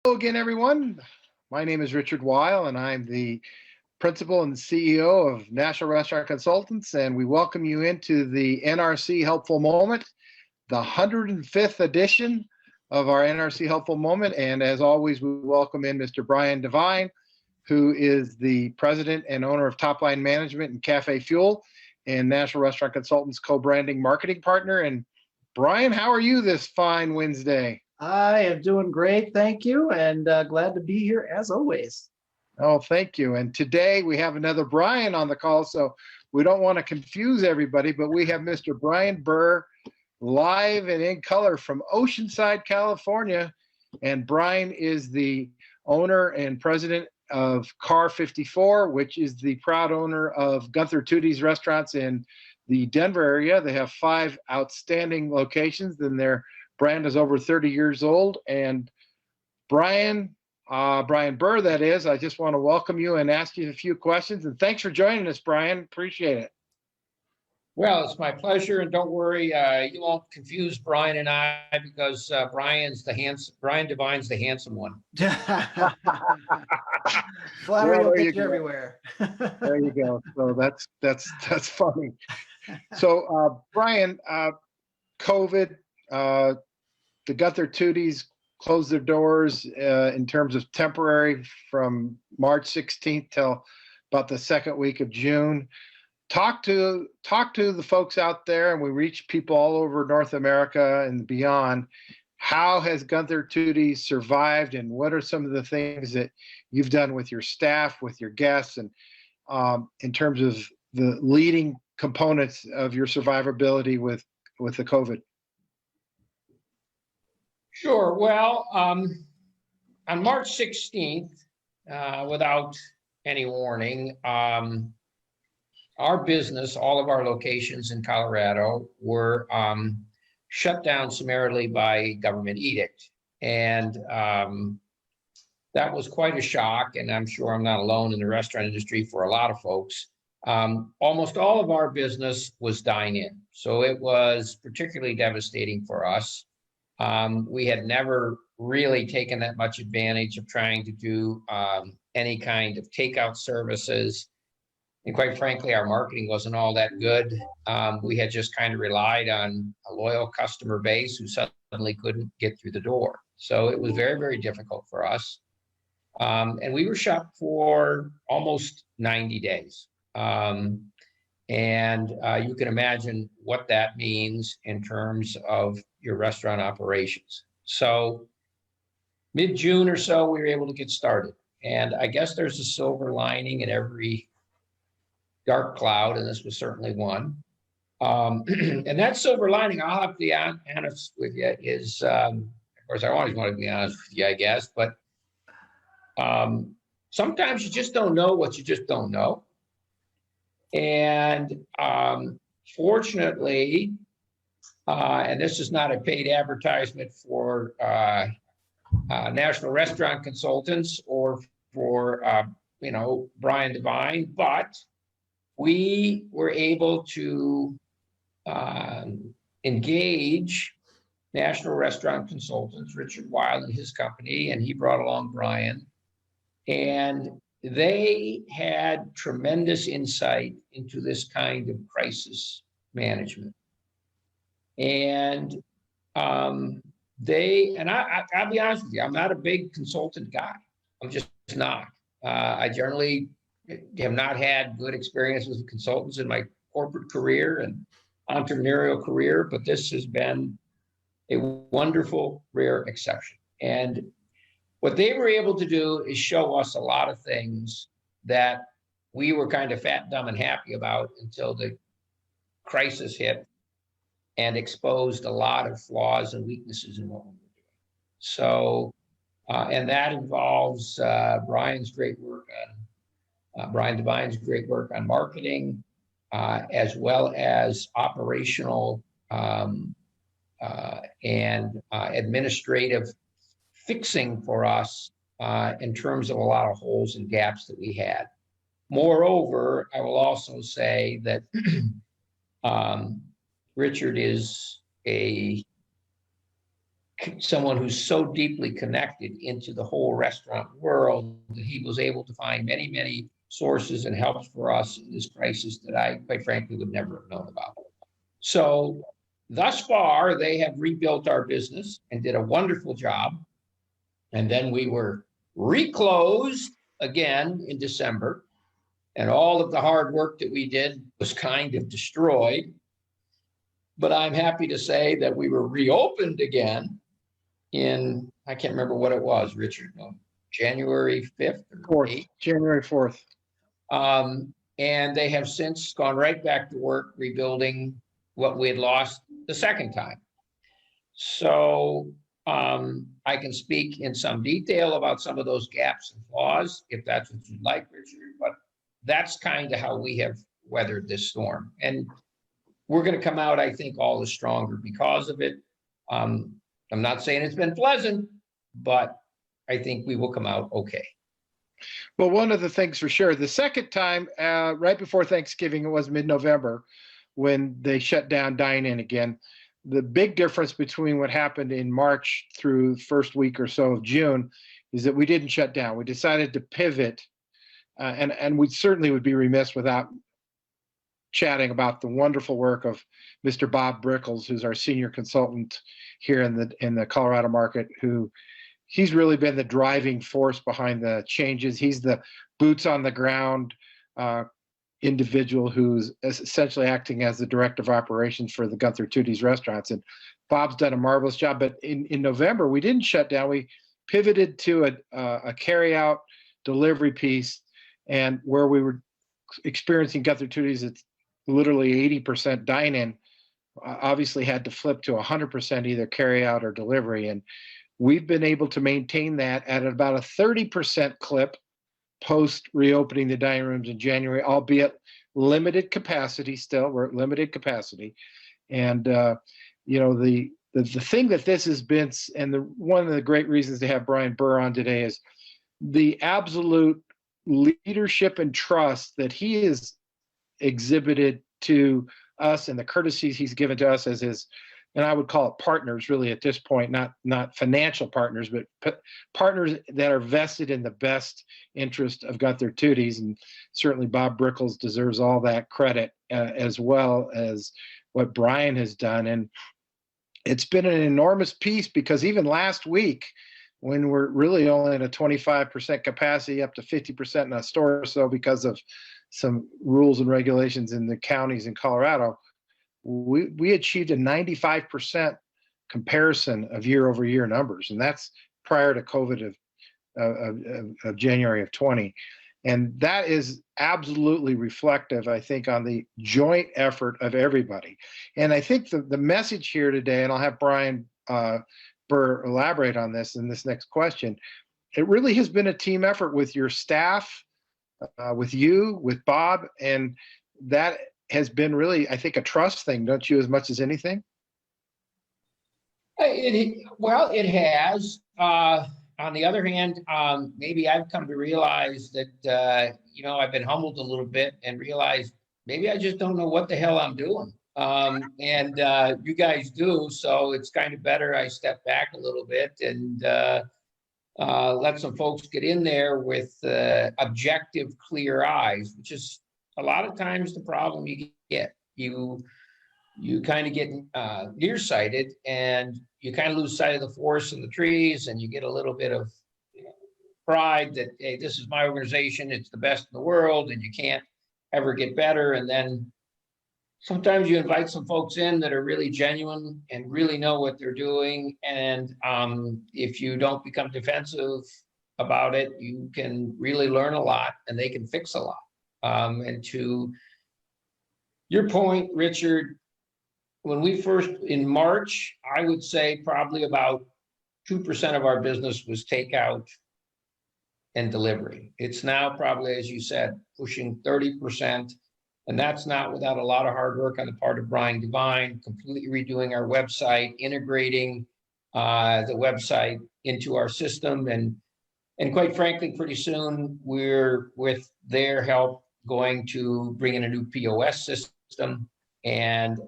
Hello again, everyone. My name is Richard Weil, and I'm the principal and CEO of National Restaurant Consultants, and we welcome you into the NRC Helpful Moment, the 105th edition of our NRC Helpful Moment. And as always, we welcome in Mr. Brian Devine, who is the president and owner of Top Line Management and Cafe Fuel, and National Restaurant Consultants co-branding marketing partner. And Brian, how are you this fine Wednesday? I am doing great, thank you, and glad to be here as always. Oh, thank you. And today we have another Brian on the call, so we don't want to confuse everybody, but we have Mr. Brian Burr live and in color from Oceanside, California. And Brian is the owner and president of Car 54, which is the proud owner of Gunther Toody's restaurants in the Denver area. They have 5 outstanding locations, and their brand is over 30 years old. And Brian Burr, that is, I just want to welcome you and ask you a few questions. And thanks for joining us, Brian. Appreciate it. Well, it's my pleasure, and don't worry, you won't confuse Brian and I because Brian Devine's the handsome one. Flattery will get you everywhere. There you go. So that's funny. So Brian, COVID, the Gunther Toody's closed their doors in terms of temporary from March 16th till about the second week of June. Talk to the folks out there, and we reach people all over North America and beyond. How has Gunther Toody survived, and what are some of the things that you've done with your staff, with your guests, and in terms of the leading components of your survivability with the COVID? Sure. Well, on March 16th, without any warning, our business, all of our locations in Colorado, were shut down summarily by government edict. And that was quite a shock. And I'm sure I'm not alone in the restaurant industry for a lot of folks. Almost all of our business was dine-in. So it was particularly devastating for us. We had never really taken that much advantage of trying to do any kind of takeout services. And quite frankly, our marketing wasn't all that good. We had just kind of relied on a loyal customer base who suddenly couldn't get through the door. So it was very, very difficult for us. And we were shut for almost 90 days. And you can imagine what that means in terms of your restaurant operations. So mid-June or so, we were able to get started. And I guess there's a silver lining in every dark cloud, and this was certainly one. And that silver lining, I'll have to be honest with you, is, of course, I always want to be honest with you, I guess, but sometimes you just don't know what you just don't know. And fortunately, and this is not a paid advertisement for National Restaurant Consultants or for Brian Devine, but we were able to engage National Restaurant Consultants, Richard Weil and his company, and he brought along Brian, and they had tremendous insight into this kind of crisis management. And I'll be honest with you, I'm not a big consultant guy. I'm just not. I generally have not had good experience with consultants in my corporate career and entrepreneurial career, but this has been a wonderful, rare exception. And what they were able to do is show us a lot of things that we were kind of fat, dumb, and happy about until the crisis hit and exposed a lot of flaws and weaknesses in what we were doing. So, and that involves Brian's great work on, Brian Devine's great work on marketing, as well as operational and administrative fixing for us in terms of a lot of holes and gaps that we had. Moreover, I will also say that Richard is a someone who's so deeply connected into the whole restaurant world that he was able to find many, many sources and helps for us in this crisis that I, quite frankly, would never have known about. So thus far, they have rebuilt our business and did a wonderful job. And then we were reclosed again in December. And all of the hard work that we did was kind of destroyed. But I'm happy to say that we were reopened again in, I can't remember what it was, Richard, no, January 5th or 4th, 8th. January 4th. And they have since gone right back to work rebuilding what we had lost the second time. So I can speak in some detail about some of those gaps and flaws, if that's what you'd like, Richard, but that's kind of how we have weathered this storm. And we're going to come out, I think, all the stronger because of it. I'm not saying it's been pleasant, but I think we will come out okay. Well, one of the things for sure, the second time, right before Thanksgiving, it was mid-November when they shut down dine-in again. The big difference between what happened in March through the first week or so of June is that we didn't shut down. We decided to pivot, and we certainly would be remiss without chatting about the wonderful work of Mr. Bob Brickles, who's our senior consultant here in the Colorado market, who he's really been the driving force behind the changes. He's the boots on the ground individual who's essentially acting as the director of operations for the Gunther Toody's restaurants. And Bob's done a marvelous job. But in November, we didn't shut down. We pivoted to a carry-out delivery piece, and where we were experiencing Gunther Toody's, it's literally 80% dine-in, obviously had to flip to 100% either carry-out or delivery. And we've been able to maintain that at about a 30% clip post reopening the dining rooms in January, albeit limited capacity still. We're at limited capacity. And, you know, the thing that this has been, and one of the great reasons to have Brian Burr on today is the absolute leadership and trust that he has exhibited to us and the courtesies he's given to us as his, and I would call it partners really at this point, not financial partners, but partners that are vested in the best interest of Gunther Toody's. And certainly Bob Brickles deserves all that credit, as well as what Brian has done. And it's been an enormous piece, because even last week, when we're really only at a 25% capacity, up to 50% in a store or so because of some rules and regulations in the counties in Colorado, we achieved a 95% comparison of year-over-year numbers, and that's prior to COVID of January of 20. And that is absolutely reflective, I think, on the joint effort of everybody. And I think the message here today, and I'll have Brian Burr elaborate on this in this next question, it really has been a team effort with your staff, with you, with Bob, and that has been really, I think, a trust thing, don't you, as much as anything? Well, it has. On the other hand, maybe I've come to realize that, you know, I've been humbled a little bit and realized maybe I just don't know what the hell I'm doing. And you guys do, so it's kind of better I step back a little bit and let some folks get in there with objective, clear eyes, which is a lot of times the problem you get. You kind of get nearsighted, and you kind of lose sight of the forest and the trees, and you get a little bit of pride that, hey, this is my organization, it's the best in the world, and you can't ever get better. And then sometimes you invite some folks in that are really genuine and really know what they're doing. And if you don't become defensive about it, you can really learn a lot, and they can fix a lot. And to your point, Richard, when we first, in March, I would say probably about 2% of our business was takeout and delivery. It's now probably, as you said, pushing 30%. And that's not without a lot of hard work on the part of Brian Devine, completely redoing our website, integrating the website into our system. And quite frankly, pretty soon we're, with their help, going to bring in a new POS system. And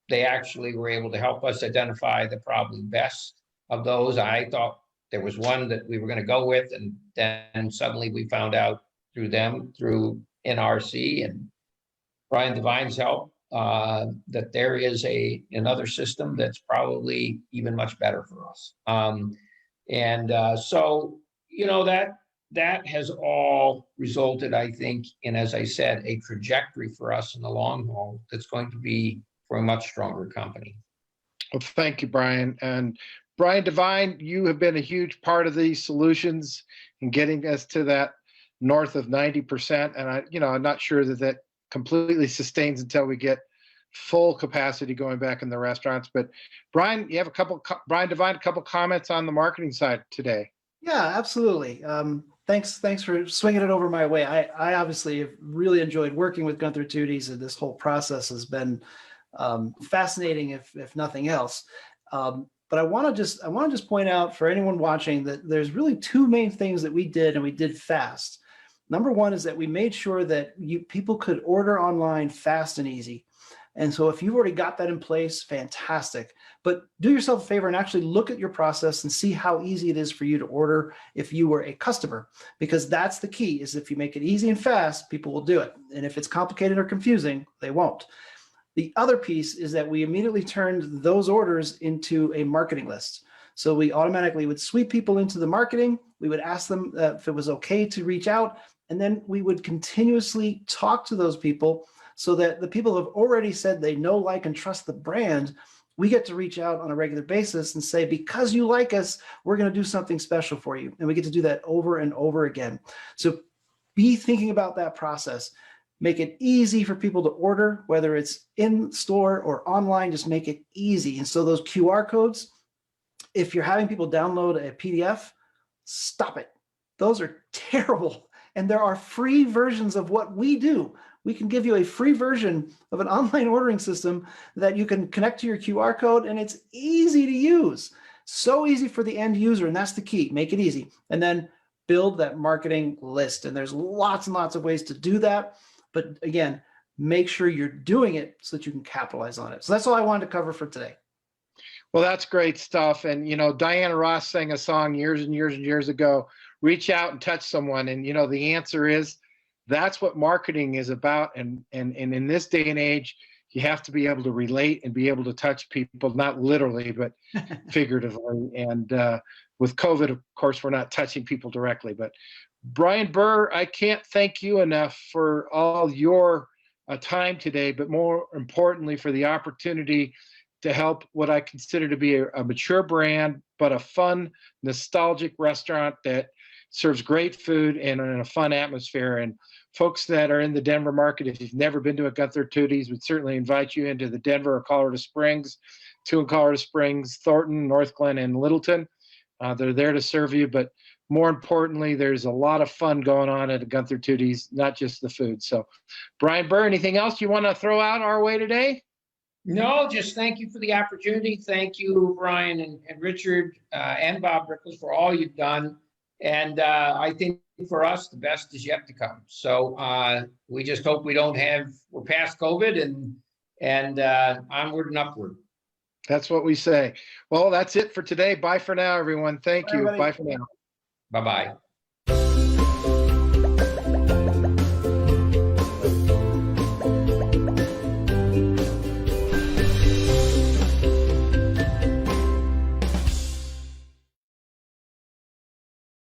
they actually were able to help us identify the probably best of those. I thought there was one that we were going to go with, and then suddenly we found out through them, through NRC and Brian Devine's help, that there is another system that's probably even much better for us. So, you know, that has all resulted, I think, in, as I said, a trajectory for us in the long haul that's going to be for a much stronger company. Well, thank you, Brian. And Brian Devine, you have been a huge part of these solutions in getting us to that north of 90%. And I'm not sure that completely sustains until we get full capacity going back in the restaurants. But Brian, you have Brian Devine, a couple comments on the marketing side today. Yeah, absolutely. Thanks for swinging it over my way. I obviously have really enjoyed working with Gunther Toody's, and this whole process has been fascinating, if nothing else. But I want to just point out for anyone watching that there's really two main things that we did, and we did fast. Number one is that we made sure that people could order online fast and easy. And so if you've already got that in place, fantastic. But do yourself a favor and actually look at your process and see how easy it is for you to order if you were a customer, because that's the key. Is if you make it easy and fast, people will do it. And if it's complicated or confusing, they won't. The other piece is that we immediately turned those orders into a marketing list. So we automatically would sweep people into the marketing. We would ask them if it was okay to reach out. And then we would continuously talk to those people so that the people who have already said they know, like, and trust the brand, we get to reach out on a regular basis and say, because you like us, we're going to do something special for you. And we get to do that over and over again. So be thinking about that process. Make it easy for people to order, whether it's in store or online, just make it easy. And so those QR codes, if you're having people download a PDF, stop it. Those are terrible. And there are free versions of what we do. We can give you a free version of an online ordering system that you can connect to your QR code, and it's easy to use. So easy for the end user, and that's the key. Make it easy. And then build that marketing list. And there's lots and lots of ways to do that. But again, make sure you're doing it so that you can capitalize on it. So that's all I wanted to cover for today. Well, that's great stuff. And, Diana Ross sang a song years and years and years ago, reach out and touch someone. And, the answer is that's what marketing is about. And in this day and age, you have to be able to relate and be able to touch people, not literally, but figuratively. And with COVID, of course, we're not touching people directly. But Brian Burr, I can't thank you enough for all your time today, but more importantly, for the opportunity to help what I consider to be a mature brand, but a fun, nostalgic restaurant that serves great food and in a fun atmosphere. And folks that are in the Denver market, if you've never been to a Gunther Toody's, would certainly invite you into the Denver or Colorado Springs, two in Colorado Springs, Thornton, North Glen, and Littleton. They're there to serve you, but more importantly, there's a lot of fun going on at a Gunther Toody's, not just the food. So, Brian Burr, anything else you want to throw out our way today? No, just thank you for the opportunity. Thank you, Brian and Richard and Bob Rickles, for all you've done. And I think for us, the best is yet to come. So we just hope we're past COVID and onward and upward. That's what we say. Well, that's it for today. Bye for now, everyone. Thank you. Bye for now. Bye-bye.